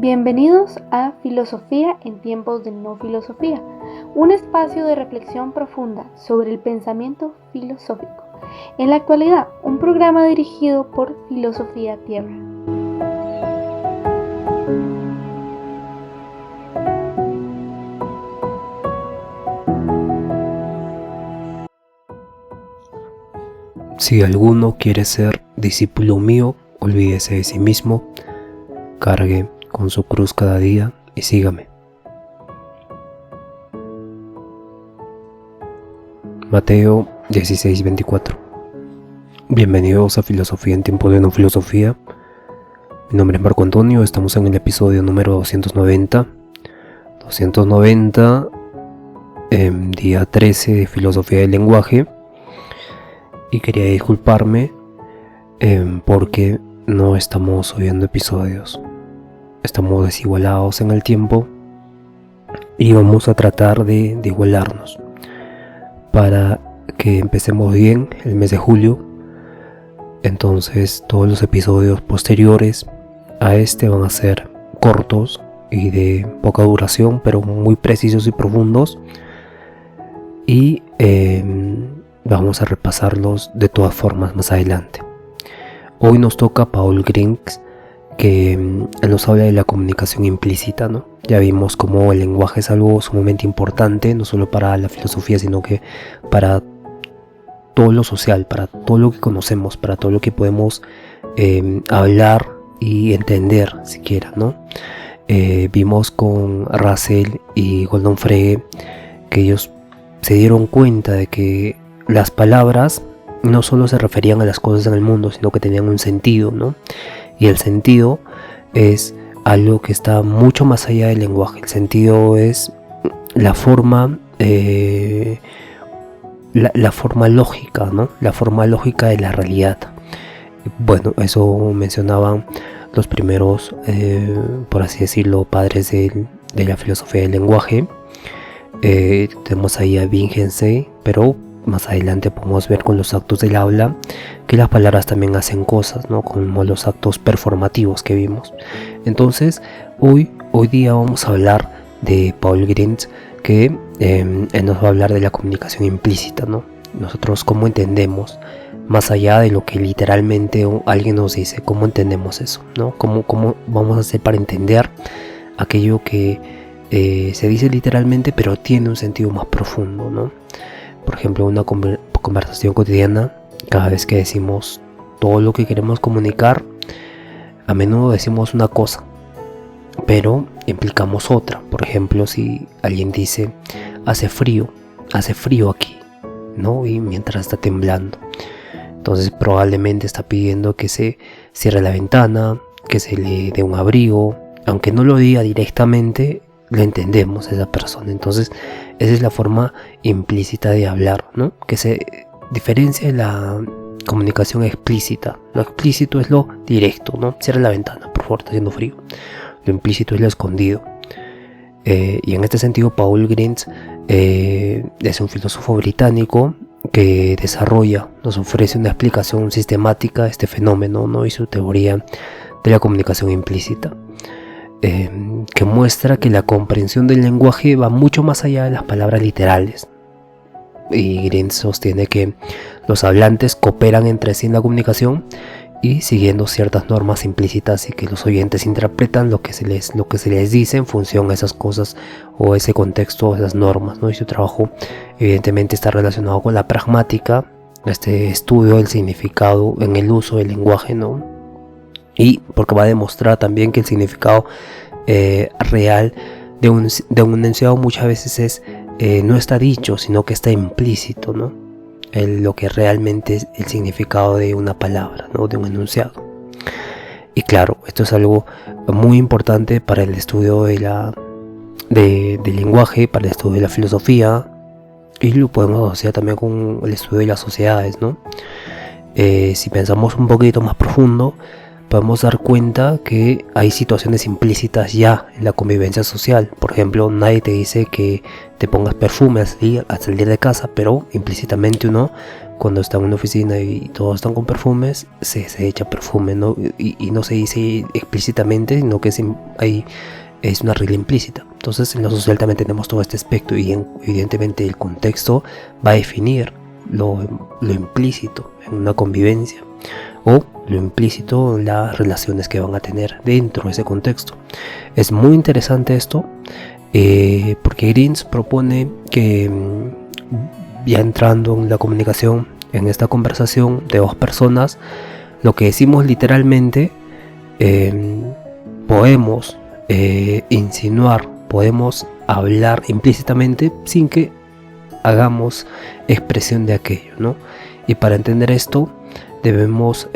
Bienvenidos a Filosofía en tiempos de no filosofía, un espacio de reflexión profunda sobre el pensamiento filosófico. En la actualidad, un programa dirigido por Filosofía Tierra. Si alguno quiere ser discípulo mío, olvídese de sí mismo, cargue con su cruz cada día y sígame. Mateo 16:24. Bienvenidos a Filosofía en tiempos de no filosofía. Mi nombre es Marco Antonio, estamos en el episodio número 290, día 13 de Filosofía del Lenguaje, y quería disculparme porque no estamos subiendo episodios. Estamos desigualados en el tiempo y vamos a tratar de igualarnos para que empecemos bien el mes de julio. Entonces todos los episodios posteriores a este van a ser cortos y de poca duración, pero muy precisos y profundos, y vamos a repasarlos de todas formas más adelante. Hoy nos toca Paul Grings, que nos habla de la comunicación implícita, ¿no? Ya vimos cómo el lenguaje es algo sumamente importante, no solo para la filosofía, sino que para todo lo social, para todo lo que conocemos, para todo lo que podemos hablar y entender siquiera, ¿no? Vimos con Russell y Gordon Frege que ellos se dieron cuenta de que las palabras no solo se referían a las cosas en el mundo, sino que tenían un sentido, ¿no? Y el sentido es algo que está mucho más allá del lenguaje. El sentido es la forma, la forma lógica, ¿no? La forma lógica de la realidad. Bueno, eso mencionaban los primeros, por así decirlo, padres de la filosofía del lenguaje. Tenemos ahí a Wittgenstein, pero más adelante podemos ver con los actos del habla que las palabras también hacen cosas, ¿no? Como los actos performativos que vimos. Entonces, hoy día vamos a hablar de Paul Grings, que él nos va a hablar de la comunicación implícita, ¿no? Nosotros cómo entendemos, más allá de lo que literalmente alguien nos dice, cómo entendemos eso, ¿no? Cómo vamos a hacer para entender aquello que se dice literalmente, pero tiene un sentido más profundo, ¿no? Por ejemplo, una conversación cotidiana, cada vez que decimos todo lo que queremos comunicar, a menudo decimos una cosa, pero implicamos otra. Por ejemplo, si alguien dice hace frío aquí, ¿no? Y mientras está temblando, entonces probablemente está pidiendo que se cierre la ventana, que se le dé un abrigo. Aunque no lo diga directamente, lo entendemos a esa persona. Entonces esa es la forma implícita de hablar, ¿no? Que se diferencia de la comunicación explícita. Lo explícito es lo directo, ¿no? Cierra la ventana, por favor, está haciendo frío. Lo implícito es lo escondido. Y en este sentido Paul Grings es un filósofo británico que nos ofrece una explicación sistemática de este fenómeno, ¿no? Y su teoría de la comunicación implícita, que muestra que la comprensión del lenguaje va mucho más allá de las palabras literales. Y Grings sostiene que los hablantes cooperan entre sí en la comunicación y siguiendo ciertas normas implícitas, y que los oyentes interpretan lo que se les dice en función a esas cosas o ese contexto o esas normas, ¿no? Y su trabajo evidentemente está relacionado con la pragmática, este estudio del significado en el uso del lenguaje, ¿no? Y porque va a demostrar también que el significado real de un enunciado muchas veces no está dicho, sino que está implícito, ¿no? Lo que realmente es el significado de una palabra, ¿no? De un enunciado. Y claro, esto es algo muy importante para el estudio del lenguaje, para el estudio de la filosofía, y lo podemos asociar también con el estudio de las sociedades, ¿no? Si pensamos un poquito más profundo, podemos dar cuenta que hay situaciones implícitas ya en la convivencia social. Por ejemplo, nadie te dice que te pongas perfume al salir de casa, pero implícitamente uno, cuando está en una oficina y todos están con perfumes, se echa perfume, ¿no? Y no se dice explícitamente, sino que es una regla implícita. Entonces en lo social también tenemos todo este aspecto, y evidentemente el contexto va a definir lo implícito en una convivencia, o lo implícito en las relaciones que van a tener dentro de ese contexto. Es muy interesante esto, porque Greens propone que, ya entrando en la comunicación, en esta conversación de dos personas, lo que decimos literalmente, podemos insinuar, podemos hablar implícitamente sin que hagamos expresión de aquello, ¿no? Y para entender esto debemos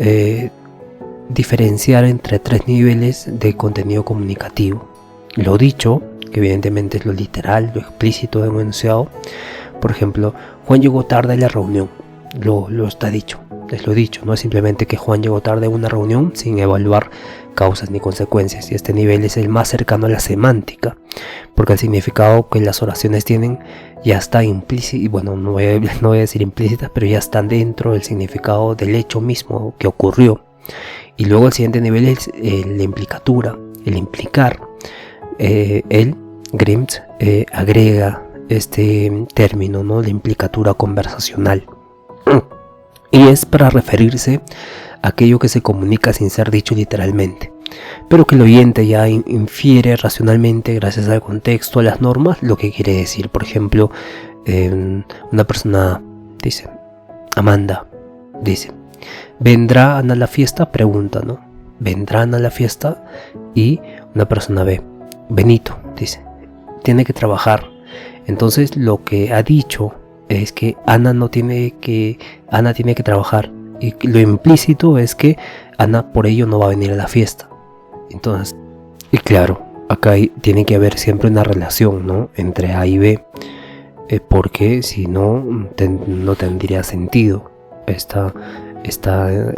diferenciar entre 3 niveles de contenido comunicativo: lo dicho, que evidentemente es lo literal, lo explícito de un enunciado. Por ejemplo, Juan llegó tarde a la reunión, lo está dicho, es lo dicho, no es simplemente que Juan llegó tarde a una reunión sin evaluar causas ni consecuencias. Y este nivel es el más cercano a la semántica, porque el significado que las oraciones tienen ya está implícito, y bueno, no voy a decir implícitas, pero ya están dentro del significado del hecho mismo que ocurrió. Y luego el siguiente nivel es la implicatura, el implicar. Grimm agrega este término, ¿no? La implicatura conversacional, y es para referirse a aquello que se comunica sin ser dicho literalmente, pero que el oyente ya infiere racionalmente gracias al contexto, a las normas, lo que quiere decir. Por ejemplo, una persona dice, Amanda dice, ¿vendrá Ana a la fiesta? Pregunta, ¿no? ¿Vendrá Ana a la fiesta? Y una persona ve, Benito dice, tiene que trabajar. Entonces lo que ha dicho es que Ana tiene que trabajar, y lo implícito es que Ana por ello no va a venir a la fiesta. Entonces, y claro, acá tiene que haber siempre una relación, ¿no?, entre A y B, porque si no, no tendría sentido esta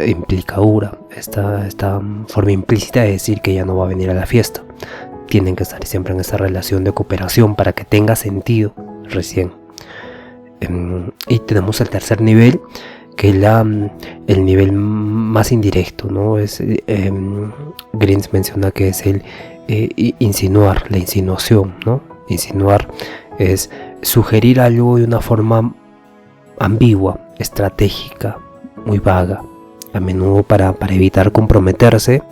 implicadura, esta forma implícita de decir que ella no va a venir a la fiesta. Tienen que estar siempre en esa relación de cooperación para que tenga sentido recién. Y tenemos el tercer nivel, que es el nivel más indirecto, ¿no? Greens menciona que es el insinuar, la insinuación, ¿no? Insinuar es sugerir algo de una forma ambigua, estratégica, muy vaga, a menudo para evitar comprometerse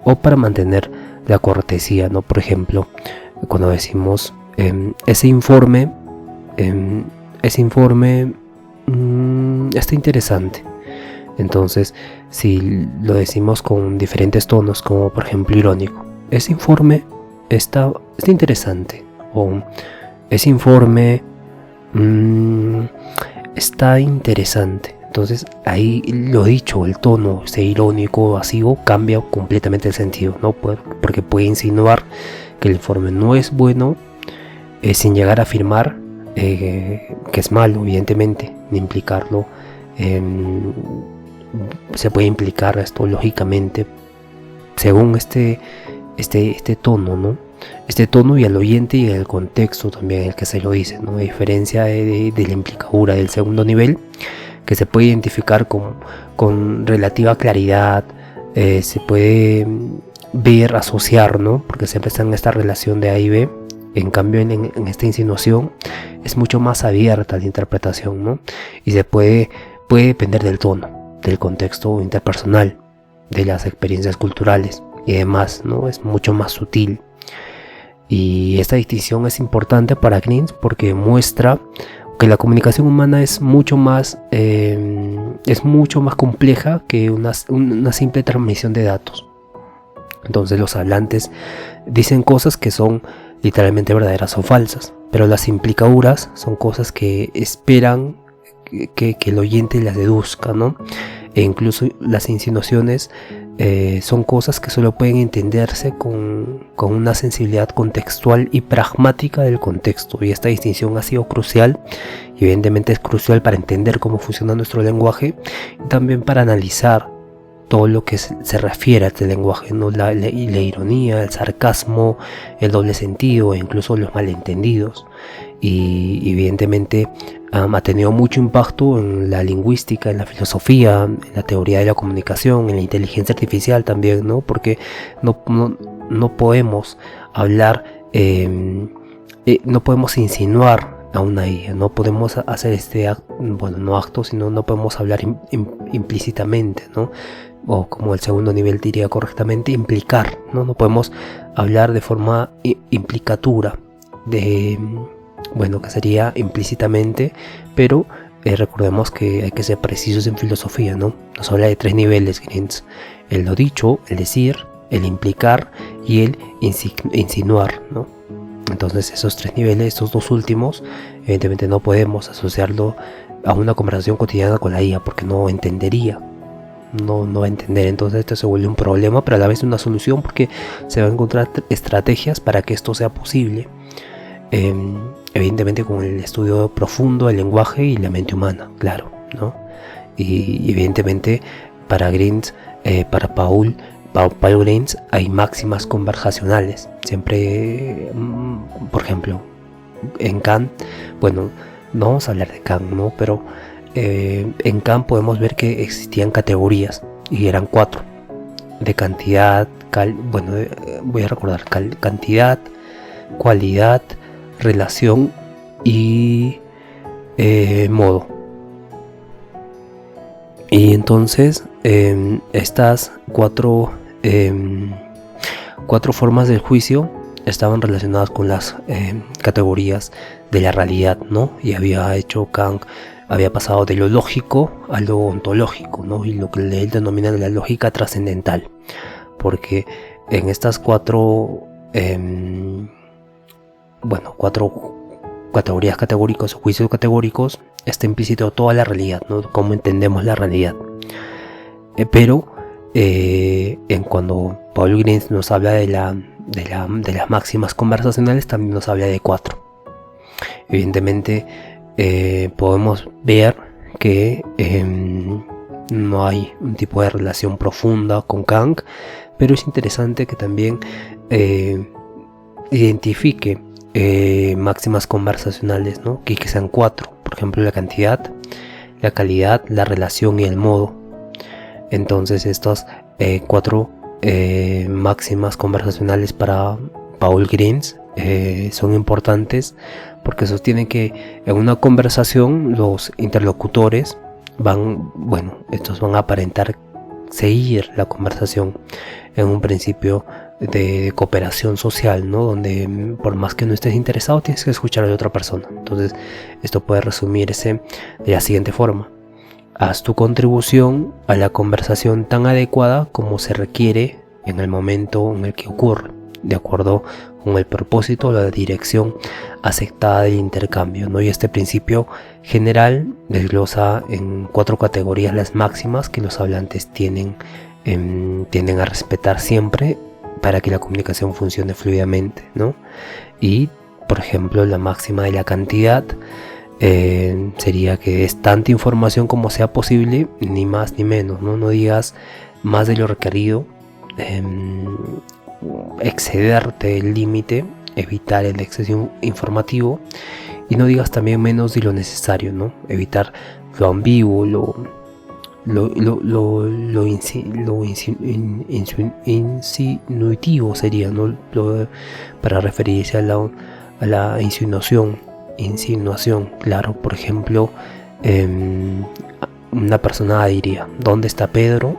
o para mantener la cortesía, ¿no? Por ejemplo, cuando decimos ese informe está interesante. Entonces, si lo decimos con diferentes tonos, como por ejemplo irónico, ese informe está interesante, o ese informe está interesante. Entonces ahí lo dicho, el tono, ese irónico o evasivo, cambia completamente el sentido, ¿no? Porque puede insinuar que el informe no es bueno, sin llegar a afirmar que es malo, evidentemente, ni implicarlo. Se puede implicar esto lógicamente según este tono, ¿no? Este tono, y al oyente y el contexto también en el que se lo dice, ¿no? A diferencia de la implicadura del segundo nivel, que se puede identificar con relativa claridad, se puede ver, asociar, ¿no? Porque siempre está en esta relación de A y B. En cambio, en esta insinuación es mucho más abierta la interpretación, ¿no? Y se puede depender del tono, del contexto interpersonal, de las experiencias culturales y demás, ¿no? Es mucho más sutil. Y esta distinción es importante para Greens porque muestra que la comunicación humana es mucho más compleja que una simple transmisión de datos. Entonces los hablantes dicen cosas que son literalmente verdaderas o falsas, pero las implicaduras son cosas que esperan que el oyente las deduzca, ¿no? E incluso las insinuaciones son cosas que solo pueden entenderse con una sensibilidad contextual y pragmática del contexto, y esta distinción ha sido crucial, y evidentemente es crucial para entender cómo funciona nuestro lenguaje, y también para analizar todo lo que se refiere a este lenguaje, ¿no? La ironía, el sarcasmo, el doble sentido e incluso los malentendidos. Y evidentemente ha tenido mucho impacto en la lingüística, en la filosofía, en la teoría de la comunicación, en la inteligencia artificial también, ¿no? Porque no podemos hablar, no podemos insinuar a una IA, no podemos hacer este acto, bueno, no acto, sino no podemos hablar implícitamente, ¿no? O como el segundo nivel diría correctamente, implicar, ¿no? No podemos hablar de forma implicatura, que sería implícitamente, pero recordemos que hay que ser precisos en filosofía, ¿no? Nos habla de 3 niveles, Grins: el lo dicho, el decir, el implicar y el insinuar, ¿no? Entonces esos 3 niveles, estos 2 últimos, evidentemente no podemos asociarlo a una conversación cotidiana con la IA, porque no entendería, no va a entender. Entonces esto se vuelve un problema, pero a la vez una solución, porque se van a encontrar estrategias para que esto sea posible, evidentemente con el estudio profundo del lenguaje y la mente humana, claro, ¿no? Y evidentemente para Grins, para Paul Grins, hay máximas conversacionales. Siempre, por ejemplo, en Kant, bueno, no vamos a hablar de Kant, ¿no? Pero en Kant podemos ver que existían categorías, y eran 4: de cantidad, voy a recordar: cantidad, cualidad, relación y modo. Y entonces estas 4 formas del juicio estaban relacionadas con las categorías de la realidad, ¿no? Y Kant había pasado de lo lógico a lo ontológico, ¿no? Y lo que él denomina la lógica trascendental, porque en estas 4 categorías categóricas o juicios categóricos está implícito toda la realidad, ¿no? Cómo entendemos la realidad. Pero cuando Paul Grins nos habla de las máximas conversacionales, también nos habla de 4. Evidentemente podemos ver que no hay un tipo de relación profunda con Kant, pero es interesante que también identifique máximas conversacionales, ¿no? Que sean 4, por ejemplo la cantidad, la calidad, la relación y el modo. Entonces estas 4 máximas conversacionales para Paul Grins son importantes, porque sostienen que en una conversación los interlocutores estos van a aparentar seguir la conversación en un principio de cooperación social, ¿no? Donde por más que no estés interesado, tienes que escuchar a la otra persona. Entonces esto puede resumirse de la siguiente forma: haz tu contribución a la conversación tan adecuada como se requiere en el momento en el que ocurre, de acuerdo con el propósito o la dirección aceptada del intercambio, ¿no? Y este principio general desglosa en 4 categorías las máximas que los hablantes tienden a respetar siempre para que la comunicación funcione fluidamente, ¿no? Y, por ejemplo, la máxima de la cantidad sería que es tanta información como sea posible, ni más ni menos, ¿no? No digas más de lo requerido, excederte del límite, evitar el exceso informativo, y no digas también menos de lo necesario, ¿no? Evitar lo ambiguo, lo insinuativo sería, ¿no? Para referirse a la insinuación, claro. Por ejemplo, una persona A diría: ¿dónde está Pedro?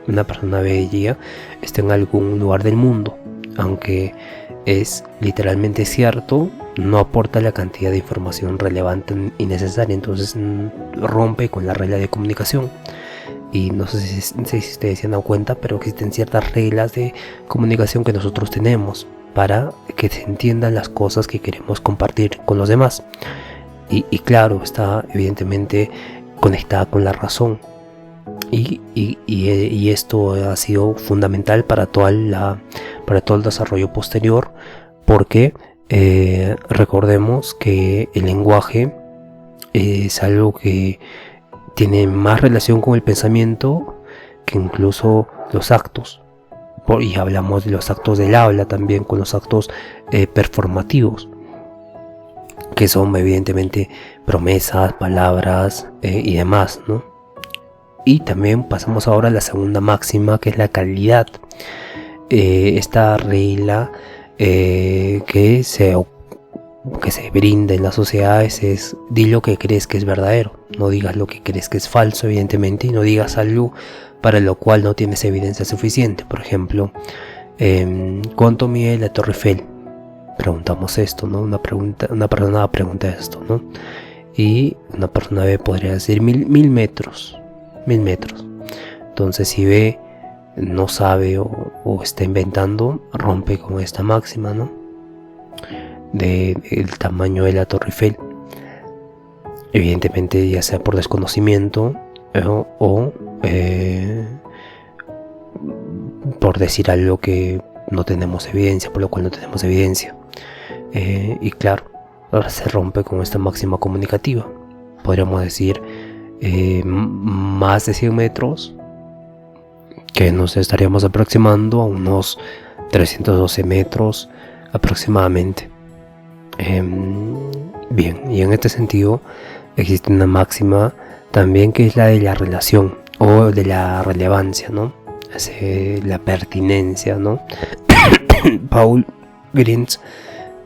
Una persona B diría: está en algún lugar del mundo. Aunque es literalmente cierto, no aporta la cantidad de información relevante y necesaria. Entonces rompe con la regla de comunicación. Y no sé si ustedes se han dado cuenta, pero existen ciertas reglas de comunicación que nosotros tenemos para que se entiendan las cosas que queremos compartir con los demás. Y claro, está evidentemente conectada con la razón. Y esto ha sido fundamental para todo el desarrollo posterior, porque recordemos que el lenguaje es algo que tiene más relación con el pensamiento que incluso los actos, y hablamos de los actos del habla también, con los actos performativos, que son evidentemente promesas, palabras y demás, ¿no? Y también pasamos ahora a la segunda máxima, que es la calidad. Esta regla que se brinda en las sociedades es: di lo que crees que es verdadero, no digas lo que crees que es falso, evidentemente, y no digas algo para lo cual no tienes evidencia suficiente. Por ejemplo, ¿cuánto mide la Torre Eiffel? Preguntamos esto, ¿no? Una persona pregunta esto, ¿no? Y una persona B podría decir 1000 metros. 1000 metros. Entonces, si B no sabe o está inventando, rompe con esta máxima, ¿no? Del tamaño de la Torre Eiffel. Evidentemente, ya sea por desconocimiento o por decir algo que no tenemos evidencia, por lo cual no tenemos evidencia. Y claro, ahora se rompe con esta máxima comunicativa. Podríamos decir más de 100 metros, que nos estaríamos aproximando a unos 312 metros aproximadamente. Bien, y en este sentido existe una máxima también, que es la de la relación o de la relevancia, ¿no? La pertinencia, ¿no? Paul Grins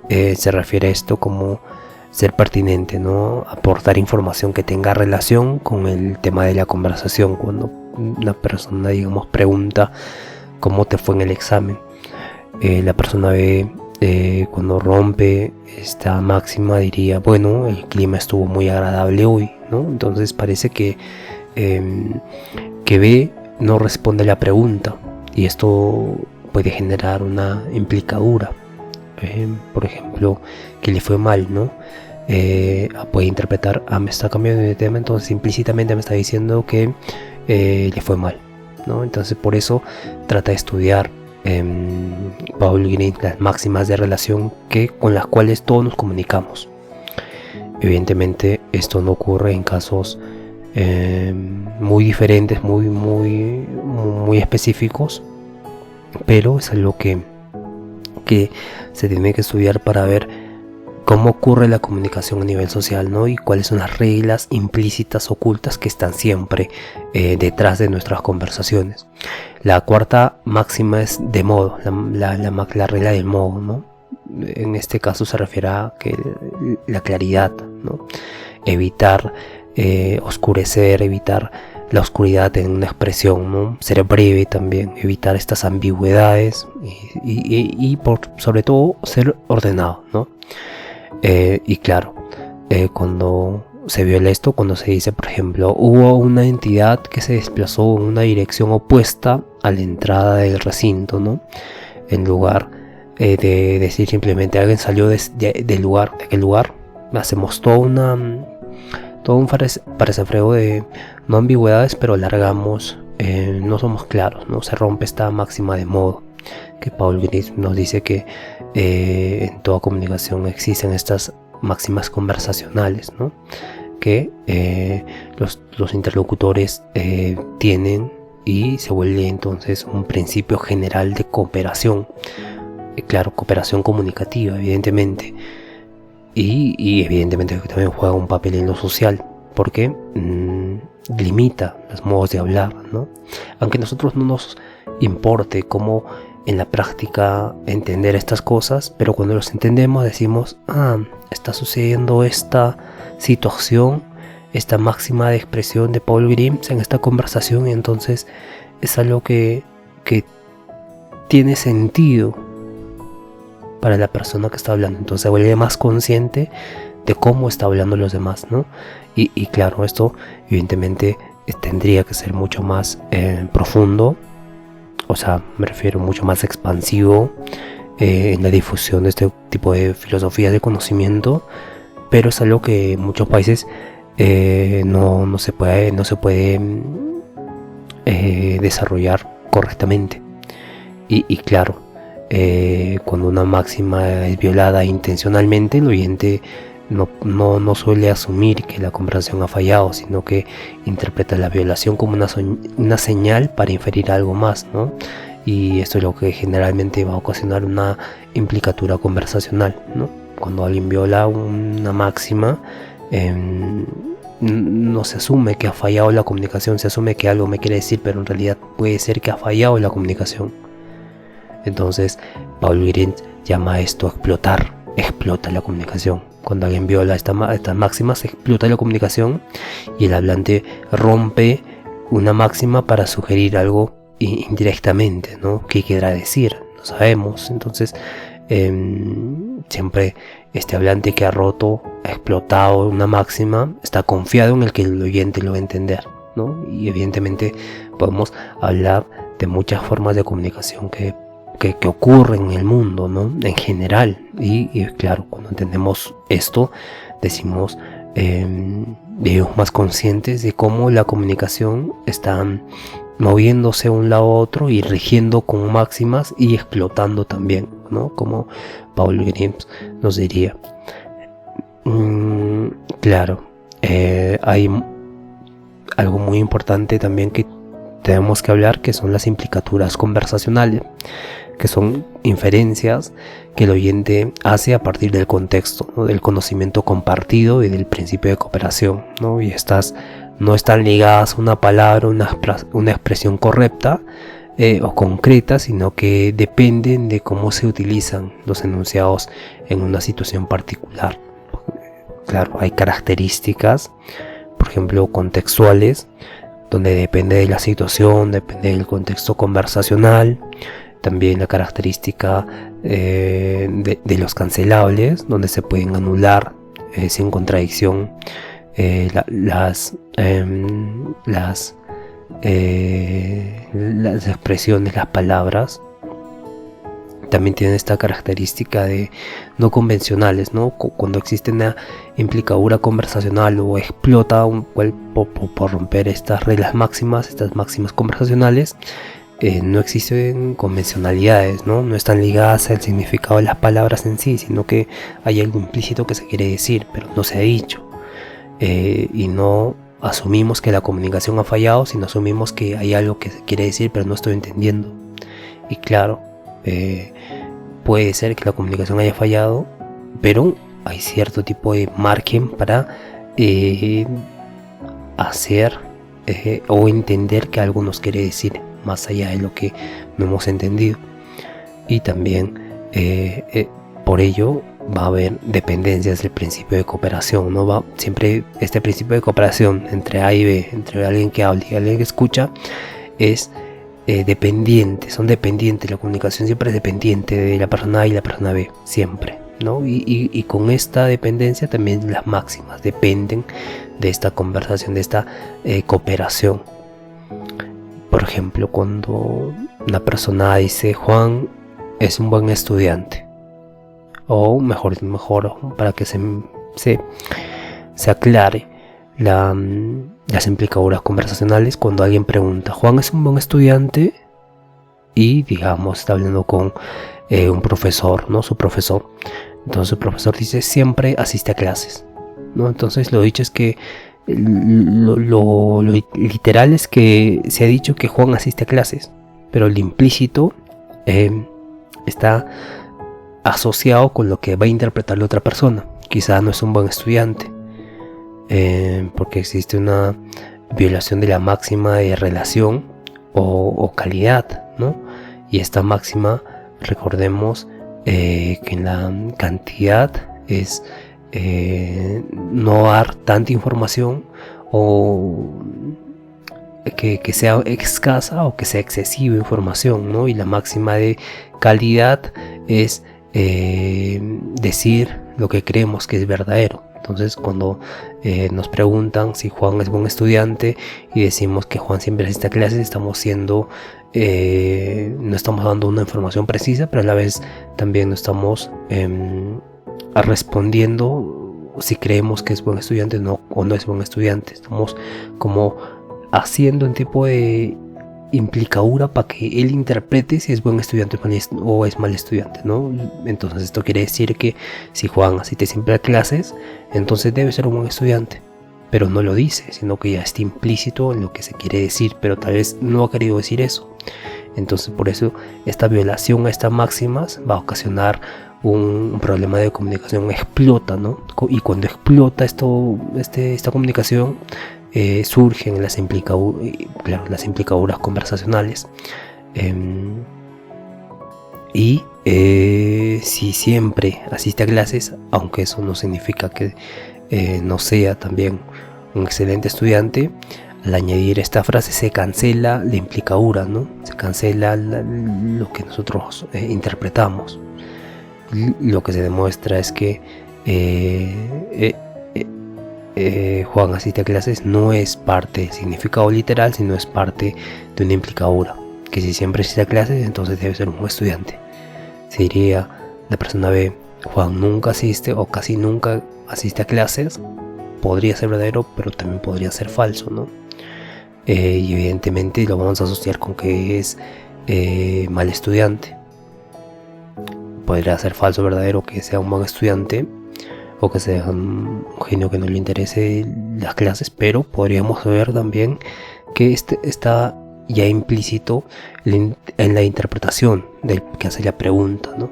se refiere a esto como ser pertinente, ¿no? Aportar información que tenga relación con el tema de la conversación. Cuando una persona, digamos, pregunta cómo te fue en el examen, la persona ve, cuando rompe esta máxima, diría: bueno, el clima estuvo muy agradable hoy, ¿no? Entonces parece que B no responde la pregunta, y esto puede generar una implicadura. Por ejemplo, que le fue mal, ¿no? Puede interpretar: me está cambiando de tema, entonces implícitamente me está diciendo que le fue mal, ¿no? Entonces, por eso trata de estudiar Paul Green las máximas de relación con las cuales todos nos comunicamos. Evidentemente, esto no ocurre en casos muy diferentes, muy específicos, pero es algo que se tiene que estudiar para ver cómo ocurre la comunicación a nivel social, ¿no? Y cuáles son las reglas implícitas, ocultas, que están siempre detrás de nuestras conversaciones. La cuarta máxima es de modo, la regla del modo, ¿no? En este caso se refiere a que la claridad, ¿no? Evitar oscurecer, evitar la oscuridad en una expresión, ¿no? Ser breve también, evitar estas ambigüedades y sobre todo ser ordenado, ¿no? Y claro, cuando se viola esto, cuando se dice, por ejemplo, hubo una entidad que se desplazó en una dirección opuesta a la entrada del recinto, ¿no? En lugar de decir simplemente alguien salió de aquel lugar, hacemos todo un paracefreo de no ambigüedades, pero alargamos, no somos claros, ¿no? Se rompe esta máxima de modo, que Paul Green nos dice que en toda comunicación existen estas máximas conversacionales, ¿no? Que los interlocutores tienen, y se vuelve entonces un principio general de cooperación. Claro, cooperación comunicativa, evidentemente. Y evidentemente también juega un papel en lo social, porque limita los modos de hablar, ¿no? Aunque a nosotros no nos importe cómo en la práctica entender estas cosas, pero cuando los entendemos decimos: está sucediendo esta situación, esta máxima de expresión de Paul Green en esta conversación, y entonces es algo que tiene sentido para la persona que está hablando. Entonces se vuelve más consciente de cómo está hablando los demás, ¿no? Y claro, esto evidentemente tendría que ser mucho más profundo, o sea, me refiero mucho más expansivo en la difusión de este tipo de filosofías de conocimiento, pero es algo que en muchos países no se puede desarrollar correctamente. Y claro, cuando una máxima es violada intencionalmente, el oyente no suele asumir que la conversación ha fallado, sino que interpreta la violación como una señal para inferir algo más, ¿no? Y esto es lo que generalmente va a ocasionar una implicatura conversacional, ¿no? Cuando alguien viola una máxima, no se asume que ha fallado la comunicación, se asume que algo me quiere decir, pero en realidad puede ser que ha fallado la comunicación. Entonces, Paul Green llama a esto explota la comunicación. Cuando alguien viola estas máximas, explota la comunicación y el hablante rompe una máxima para sugerir algo indirectamente, ¿no? ¿Qué querrá decir? No sabemos. Entonces, siempre este hablante que ha roto, ha explotado una máxima, está confiado en el que el oyente lo va a entender, ¿no? Y evidentemente podemos hablar de muchas formas de comunicación que ocurren en el mundo, ¿no? En general. Y claro, cuando entendemos esto, decimos, vivimos más conscientes de cómo la comunicación está moviéndose de un lado a otro y rigiendo con máximas y explotando también, ¿no? Como Paul Grims nos diría. Claro, hay algo muy importante también que tenemos que hablar, que son las implicaturas conversacionales, que son inferencias que el oyente hace a partir del contexto, ¿no? Del conocimiento compartido y del principio de cooperación, ¿no? Y estas no están ligadas a una palabra, una expresión correcta o concreta, sino que dependen de cómo se utilizan los enunciados en una situación particular. Claro, hay características, por ejemplo, contextuales, donde depende de la situación, depende del contexto conversacional. También la característica de los cancelables, donde se pueden anular sin contradicción las expresiones, las palabras. También tienen esta característica de no convencionales, ¿no? Cuando existe una implicadura conversacional o explota por romper estas reglas máximas, estas máximas conversacionales, no existen convencionalidades, ¿no? No están ligadas al significado de las palabras en sí, sino que hay algo implícito que se quiere decir, pero no se ha dicho. Y no asumimos que la comunicación ha fallado, sino asumimos que hay algo que se quiere decir, pero no estoy entendiendo. Y claro, puede ser que la comunicación haya fallado, pero hay cierto tipo de margen para hacer o entender que algo nos quiere decir más allá de lo que no hemos entendido. Y también por ello va a haber dependencias del principio de cooperación, ¿no? Va siempre este principio de cooperación entre A y B, entre alguien que habla y alguien que escucha, es dependiente, son dependientes. La comunicación siempre es dependiente de la persona A y la persona B, siempre, ¿no? Y con esta dependencia también las máximas dependen de esta conversación, de esta cooperación. Por ejemplo, cuando una persona dice Juan es un buen estudiante, o mejor para que se aclare las implicaduras conversacionales, cuando alguien pregunta Juan es un buen estudiante y digamos está hablando con un profesor, ¿no? Su profesor. Entonces el profesor dice siempre asiste a clases, ¿no? Entonces lo dicho es que lo literal es que se ha dicho que Juan asiste a clases, pero el implícito está asociado con lo que va a interpretar la otra persona. Quizá no es un buen estudiante, porque existe una violación de la máxima de relación o calidad, ¿no? Y esta máxima, recordemos que en la cantidad es no dar tanta información o que sea escasa o que sea excesiva información, ¿no? Y la máxima de calidad es decir lo que creemos que es verdadero. Entonces cuando nos preguntan si Juan es buen estudiante y decimos que Juan siempre asiste a clases, estamos siendo no estamos dando una información precisa, pero a la vez también no estamos respondiendo si creemos que es buen estudiante o no es buen estudiante. Estamos como haciendo un tipo de implicadura para que él interprete si es buen estudiante o es mal estudiante, ¿no? Entonces esto quiere decir que si Juan asiste siempre a clases, entonces debe ser un buen estudiante, pero no lo dice, sino que ya está implícito en lo que se quiere decir, pero tal vez no ha querido decir eso. Entonces por eso esta violación a estas máximas va a ocasionar un problema de comunicación, explota, ¿no? Y cuando explota esta comunicación, surgen las implicaduras conversacionales. Si siempre asiste a clases, aunque eso no significa que no sea también un excelente estudiante, al añadir esta frase se cancela la implicadura, ¿no? Se cancela lo que nosotros interpretamos. Lo que se demuestra es que Juan asiste a clases no es parte del significado literal, sino es parte de una implicadura, que si siempre asiste a clases, entonces debe ser un buen estudiante. Se diría la persona B, Juan nunca asiste o casi nunca asiste a clases, podría ser verdadero, pero también podría ser falso, ¿no? Y evidentemente lo vamos a asociar con que es mal estudiante. Podría ser falso o verdadero que sea un buen estudiante, o que sea un genio que no le interese las clases, pero podríamos ver también que está ya implícito en la interpretación del que hace la pregunta, ¿no?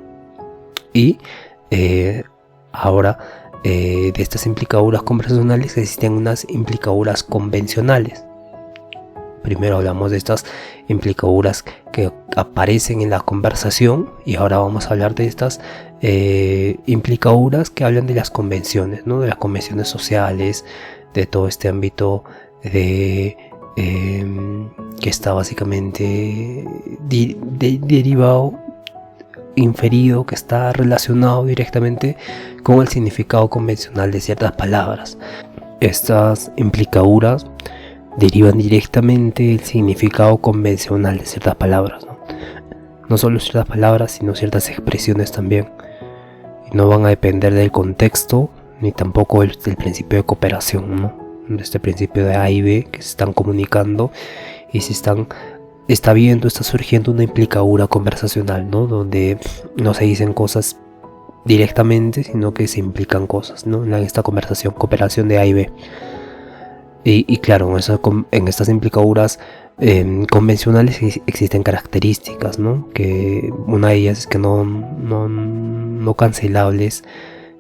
Y ahora de estas implicaduras conversacionales existen unas implicaduras convencionales. Primero hablamos de estas implicaduras que aparecen en la conversación, y ahora vamos a hablar de estas implicaduras que hablan de las convenciones, ¿no? De las convenciones sociales, de todo este ámbito que está básicamente derivado, inferido, que está relacionado directamente con el significado convencional de ciertas palabras. Estas implicaduras derivan directamente del significado convencional de ciertas palabras, ¿no? No solo ciertas palabras, sino ciertas expresiones también. Y no van a depender del contexto, ni tampoco del principio de cooperación, ¿no? De este principio de A y B que se están comunicando y está surgiendo una implicadura conversacional, ¿no? Donde no se dicen cosas directamente, sino que se implican cosas, ¿no? En esta cooperación de A y B. Y claro, en estas implicaduras convencionales existen características, ¿no? Que una de ellas es que no cancelables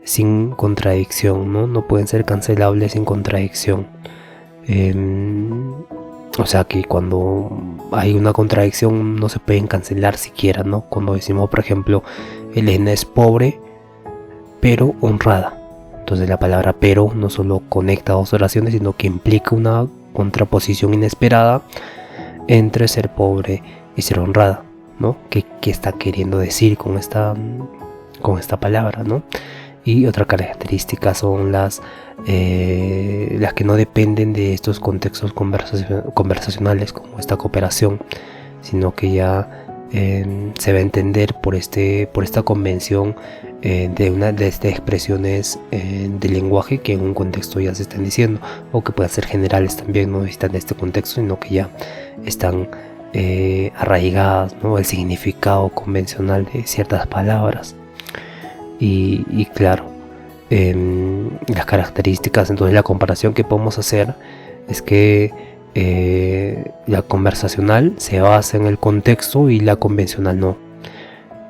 sin contradicción, ¿no? No pueden ser cancelables sin contradicción. O sea que cuando hay una contradicción no se pueden cancelar siquiera, ¿no? Cuando decimos, por ejemplo, Elena es pobre pero honrada. Entonces la palabra pero no solo conecta dos oraciones, sino que implica una contraposición inesperada entre ser pobre y ser honrada, ¿no? ¿Qué está queriendo decir con esta palabra, ¿no? Y otra característica son las que no dependen de estos contextos conversacionales, como esta cooperación, sino que ya se va a entender por esta convención de estas expresiones del lenguaje que en un contexto ya se están diciendo, o que pueden ser generales también, no están en este contexto, sino que ya están arraigadas, ¿no? El significado convencional de ciertas palabras. Y claro, las características, entonces la comparación que podemos hacer es que la conversacional se basa en el contexto y la convencional no.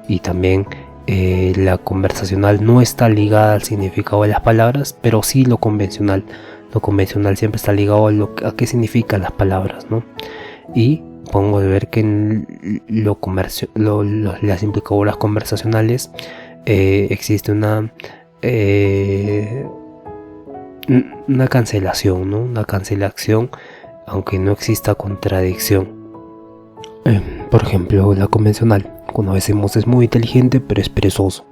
Y también la conversacional no está ligada al significado de las palabras, pero sí lo convencional. Lo convencional siempre está ligado a qué significan las palabras, ¿no? Y podemos ver que en las implicaduras conversacionales existe una cancelación, ¿no? Una cancelación, aunque no exista contradicción. Por ejemplo, la convencional, cuando decimos es muy inteligente pero es perezoso,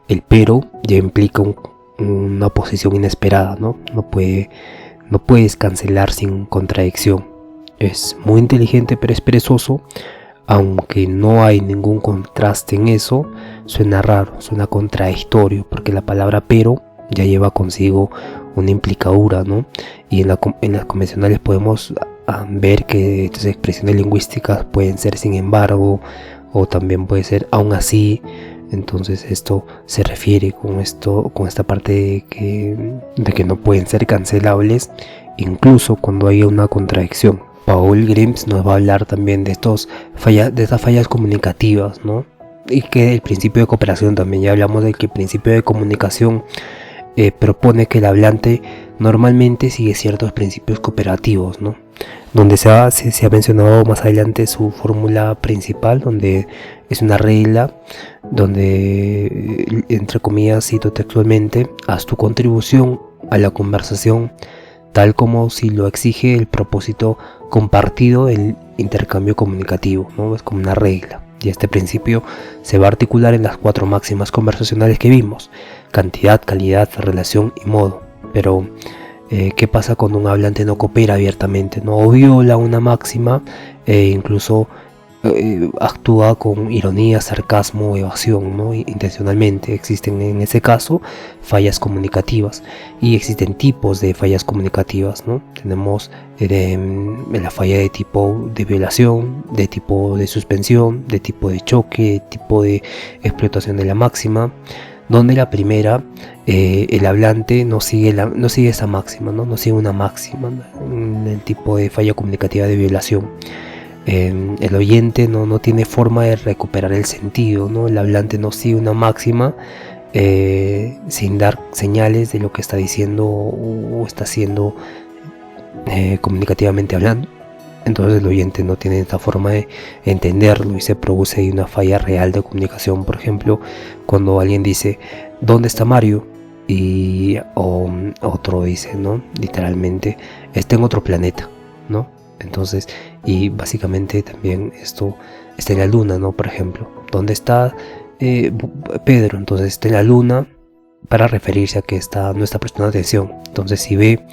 el pero ya implica una posición inesperada, ¿no? No puedes cancelar sin contradicción. Es muy inteligente pero es perezoso, aunque no hay ningún contraste en eso, suena raro, suena contradictorio, porque la palabra pero ya lleva consigo una implicadura, ¿no? Y en las convencionales podemos ver que estas expresiones lingüísticas pueden ser sin embargo, o también puede ser aún así. Entonces esto se refiere con esta parte de que no pueden ser cancelables, incluso cuando haya una contradicción. Paul Grims nos va a hablar también de estas fallas comunicativas, ¿no? Y que el principio de cooperación también, ya hablamos de que el principio de comunicación propone que el hablante normalmente sigue ciertos principios cooperativos, ¿no? Donde se ha mencionado más adelante su fórmula principal, donde es una regla, donde, entre comillas, cito textualmente: haz tu contribución a la conversación tal como si lo exige el propósito compartido del intercambio comunicativo, ¿no? Es como una regla. Y este principio se va a articular en las 4 máximas conversacionales que vimos: cantidad, calidad, relación y modo. Pero ¿qué pasa cuando un hablante no coopera abiertamente, no, o viola una máxima, incluso actúa con ironía, sarcasmo o evasión, ¿no? Intencionalmente? Existen en ese caso fallas comunicativas, y existen tipos de fallas comunicativas, ¿no? Tenemos la falla de tipo de violación, de tipo de suspensión, de tipo de choque, de tipo de explotación de la máxima, donde la primera, el hablante no sigue esa máxima, no sigue una máxima, en el tipo de falla comunicativa de violación. El oyente no tiene forma de recuperar el sentido, ¿no? El hablante no sigue una máxima sin dar señales de lo que está diciendo o está haciendo comunicativamente hablando. Entonces el oyente no tiene esta forma de entenderlo y se produce ahí una falla real de comunicación. Por ejemplo, cuando alguien dice ¿dónde está Mario? Y otro dice, ¿no? Literalmente, está en otro planeta, ¿no? Entonces, y básicamente también esto está en la luna, ¿no? Por ejemplo, ¿dónde está Pedro? Entonces está en la luna, para referirse a que no está prestando atención. Entonces, si ve,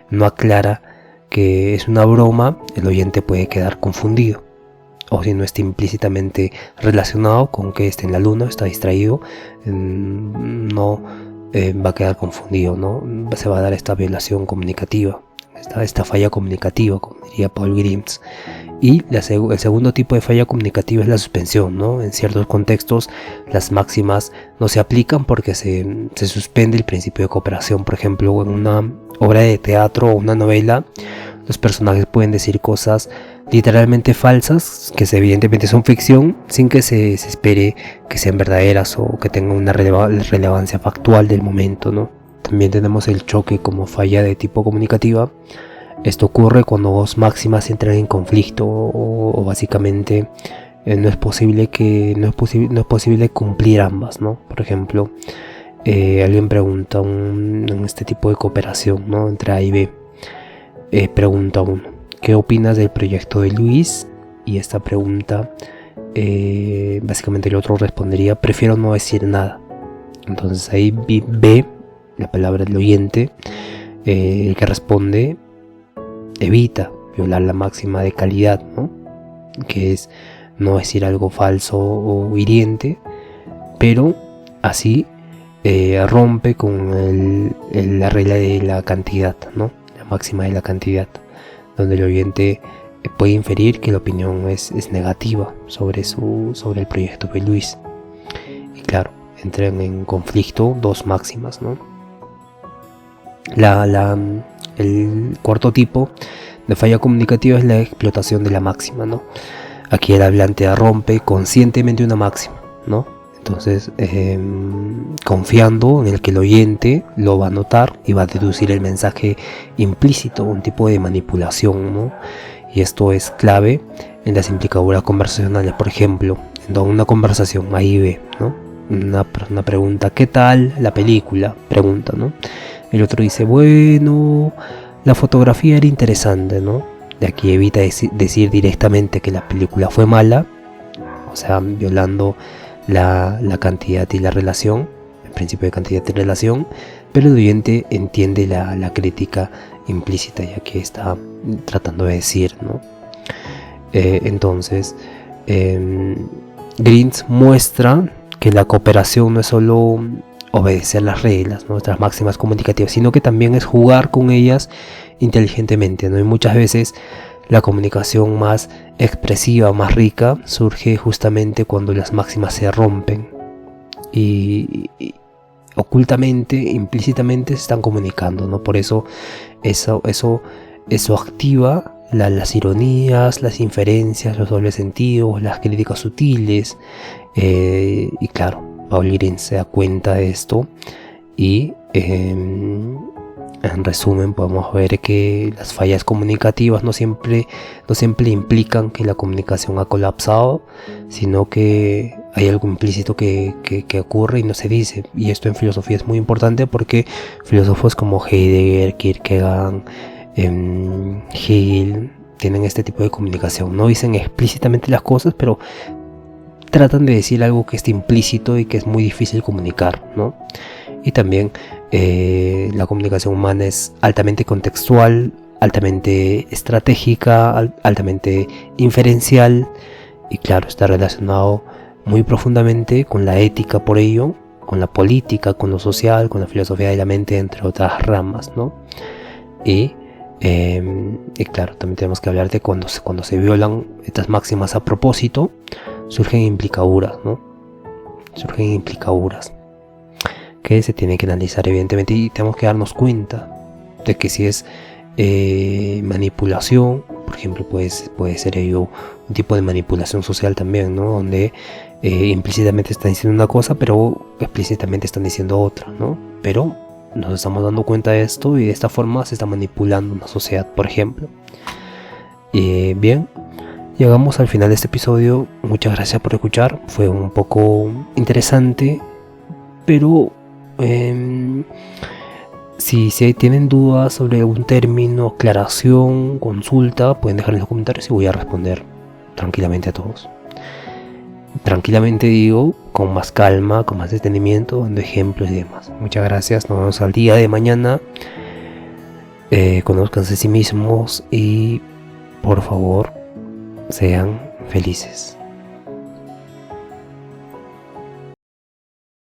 no aclara que es una broma, el oyente puede quedar confundido. O si no está implícitamente relacionado con que está en la luna, está distraído, no va a quedar confundido, ¿no? Se va a dar esta violación comunicativa, esta falla comunicativa, como diría Paul Grims. Y el segundo tipo de falla comunicativa es la suspensión, ¿no? En ciertos contextos las máximas no se aplican porque se suspende el principio de cooperación. Por ejemplo, en una obra de teatro o una novela, los personajes pueden decir cosas literalmente falsas, que evidentemente son ficción, sin que se espere que sean verdaderas o que tengan una relevancia factual del momento, ¿no? También tenemos el choque como falla de tipo comunicativa. Esto ocurre cuando 2 máximas entran en conflicto o básicamente no es posible cumplir ambas, ¿no? Por ejemplo, alguien pregunta en este tipo de cooperación, ¿no? Entre A y B, pregunta uno: ¿qué opinas del proyecto de Luis? Y esta pregunta, básicamente el otro respondería: prefiero no decir nada. Entonces ahí B, la palabra del oyente, el que responde, evita violar la máxima de calidad, ¿no? Que es no decir algo falso o hiriente, pero así rompe con la regla de la cantidad, ¿no? La máxima de la cantidad, donde el oyente puede inferir que la opinión es negativa sobre el proyecto de Luis. Y claro, entran en conflicto 2 máximas, ¿no? El cuarto tipo de falla comunicativa es la explotación de la máxima, ¿no? Aquí el hablante rompe conscientemente una máxima, ¿no? Entonces, confiando en el que el oyente lo va a notar y va a deducir el mensaje implícito, un tipo de manipulación, ¿no? Y esto es clave en las implicaduras conversacionales. Por ejemplo, en una conversación A y B, ¿no? Una pregunta: ¿qué tal la película? Pregunta, ¿no? El otro dice: bueno, la fotografía era interesante, ¿no? De aquí evita decir directamente que la película fue mala, o sea, violando la cantidad y la relación, el principio de cantidad y relación, pero el oyente entiende la crítica implícita, ya que está tratando de decir, ¿no? Entonces, Grims muestra que la cooperación no es solo obedecer las reglas, nuestras máximas comunicativas, sino que también es jugar con ellas inteligentemente, ¿no? Y muchas veces la comunicación más expresiva, más rica, surge justamente cuando las máximas se rompen y ocultamente, implícitamente se están comunicando, ¿no? Por eso eso activa las ironías, las inferencias, los dobles sentidos, las críticas sutiles, y claro, Paul Green se da cuenta de esto y en resumen podemos ver que las fallas comunicativas no siempre implican que la comunicación ha colapsado, sino que hay algo implícito que ocurre y no se dice. Y esto en filosofía es muy importante porque filósofos como Heidegger, Kierkegaard, Hegel tienen este tipo de comunicación. No dicen explícitamente las cosas, pero tratan de decir algo que esté implícito y que es muy difícil comunicar, ¿no? Y también la comunicación humana es altamente contextual, altamente estratégica, altamente inferencial y claro, está relacionado muy profundamente con la ética, por ello, con la política, con lo social, con la filosofía de la mente, entre otras ramas, ¿no? Y claro, también tenemos que hablar de cuando se violan estas máximas a propósito, surgen implicaduras, ¿no? Surgen implicaduras que se tienen que analizar evidentemente y tenemos que darnos cuenta de que si es manipulación, por ejemplo, puede ser ello un tipo de manipulación social también, ¿no? Donde implícitamente están diciendo una cosa, pero explícitamente están diciendo otra, ¿no? Pero nos estamos dando cuenta de esto y de esta forma se está manipulando una sociedad, por ejemplo. Bien, llegamos al final de este episodio. Muchas gracias por escuchar. Fue un poco interesante, pero si tienen dudas sobre algún término, aclaración, consulta, pueden dejar en los comentarios y voy a responder tranquilamente a todos. Tranquilamente digo, con más calma, con más detenimiento, dando ejemplos y demás. Muchas gracias, nos vemos al día de mañana. Conózcanse a sí mismos y por favor sean felices.